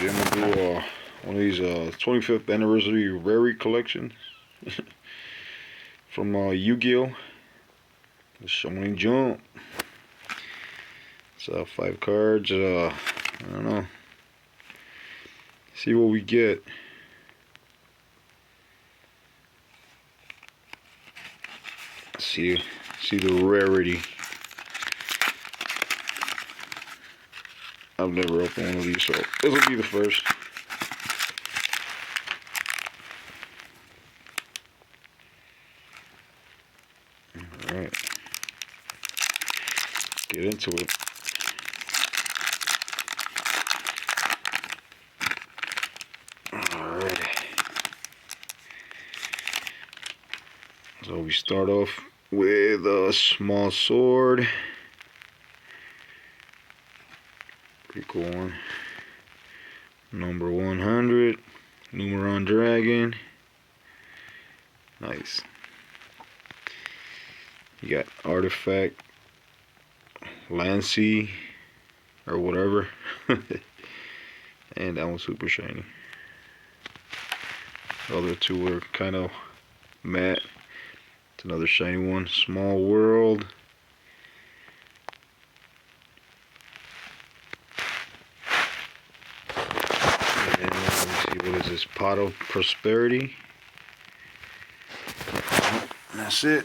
Yeah, I'm gonna do one of these 25th anniversary Rarity collections from Yu-Gi-Oh! The Shonen Jump. It's 5 cards. I don't know. See what we get. See the rarity. I've never opened one of these, so this will be the first. Alright. Get into it. Alright. So we start off with a small sword. Pretty cool one. Number 100. Numeron Dragon. Nice. You got Artifact Lancy or whatever. And that one's super shiny. The other two are kind of matte. It's another shiny one. Small World. And let me see, what is this? Pot of Prosperity. And that's it.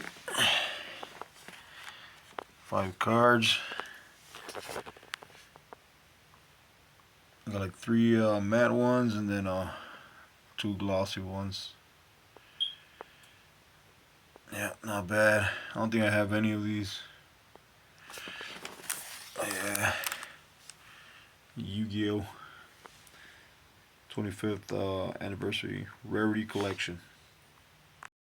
5 cards. I got like 3 matte ones and then 2 glossy ones. Yeah, not bad. I don't think I have any of these. Yeah. Yu-Gi-Oh! 25th anniversary Rarity collection.